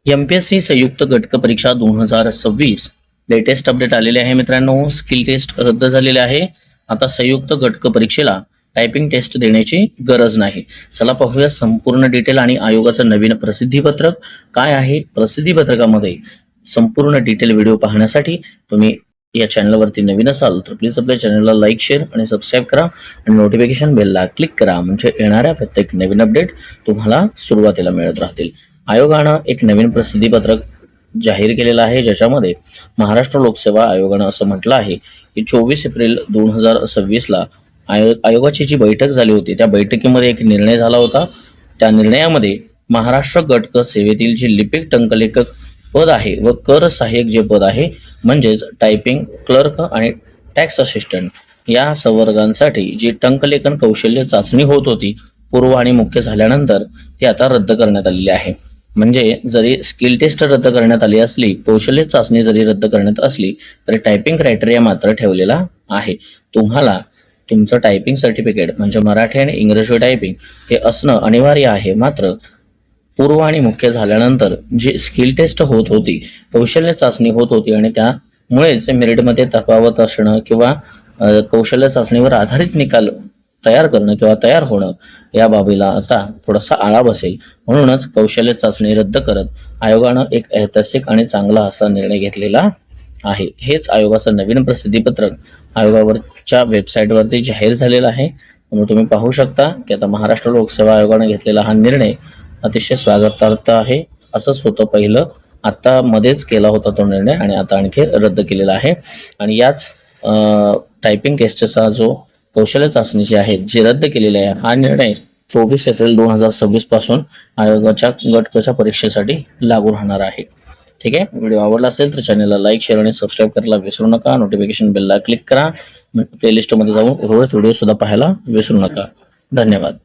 MPSC संयुक्त घटक परीक्षा 2026 लेटेस्ट अपडेट आलेले आहे मित्रांनो। स्किल टेस्ट रद्द झालेले आहे। आता संयुक्त घटक परीक्षेला टायपिंग टेस्ट देण्याची गरज नाही। चला पाहूया संपूर्ण डिटेल आणि आयोगाचं नवीन प्रसिद्धीपत्रक काय आहे। प्रसिद्धीपत्रकामध्ये संपूर्ण डिटेल व्हिडिओ पाहण्यासाठी तुम्ही या चॅनलवरती नवीन असाल तर प्लीज आपल्या चॅनलला लाईक शेअर आणि सबस्क्राइब करा आणि नोटिफिकेशन बेलला क्लिक करा, म्हणजे येणाऱ्या प्रत्येक नवीन अपडेट तुम्हाला सुरुवातीला मिळत राहतील। आयोगानं एक नवीन प्रसिद्धीपत्रक जाहीर केलेलं आहे, ज्याच्यामध्ये महाराष्ट्र लोकसेवा आयोगानं असं म्हटलं आहे की 24 एप्रिल 2026 ला आयोगाची जी बैठक झाली होती त्या बैठकीमध्ये एक निर्णय झाला होता। त्या निर्णयामध्ये महाराष्ट्र घटक सेवेतील जे लिपिक टंकलेखक पद आहे व कर सहाय्यक जे पद आहे म्हणजेच टायपिंग क्लर्क आणि टॅक्स असिस्टंट या संवर्गांसाठी जी टंकलेखन कौशल्य चाचणी होत होती पूर्व आणि मुख्य झाल्यानंतर ती आता रद्द करण्यात आलेली आहे। म्हणजे जरी स्किल टेस्ट रद्द करण्यात आली असली, कौशल्य चाचणी जरी रद्द करण्यात असली तरी टायपिंग क्रायटेरिया मात्र ठेवलेला आहे। तुम्हाला तुमचं टायपिंग सर्टिफिकेट म्हणजे मराठी आणि इंग्रजी टायपिंग हे असणं अनिवार्य आहे। मात्र पूर्व आणि मुख्य झाल्यानंतर जी स्किल टेस्ट होत होती, कौशल्य चाचणी होत होती आणि त्यामुळेच मेरिटमध्ये तफावत असणं किंवा कौशल्य चाचणीवर आधारित निकाल तयार करणं किंवा तयार होणं या बाबीला आता थोडासा आळा बसेल। म्हणूनच कौशल्य चाचणी रद्द करत आयोगानं एक ऐतिहासिक आणि चांगला असा निर्णय घेतलेला आहे। हेच आयोगाचं नवीन प्रसिद्धीपत्रक आयोगावरच्या वेबसाईटवरती जाहीर झालेलं आहे। म्हणून तुम्ही पाहू शकता की आता महाराष्ट्र लोकसेवा आयोगाने घेतलेला हा निर्णय अतिशय स्वागतार्ह आहे। असंच होतं पहिलं, आता मध्येच केला होता तो निर्णय आणि आता आणखी रद्द केलेला आहे। आणि याच टायपिंग टेस्टचा जो कौशल्य चाचणी जी आहे जी रद्द केलेली आहे, हा निर्णय 24 एप्रिल 2026 पासून आयोगाच्या घटकाच्या परीक्षेसाठी लागू राहणार आहे। ठीक आहे, व्हिडिओ आवडला असेल तर चॅनलला लाईक शेअर आणि सबस्क्राइब करायला विसरू नका। नोटिफिकेशन बेलला क्लिक करा। प्लेलिस्ट मध्ये जाऊन उर्वरित व्हिडिओ सुद्धा पाहायला विसरू नका। धन्यवाद।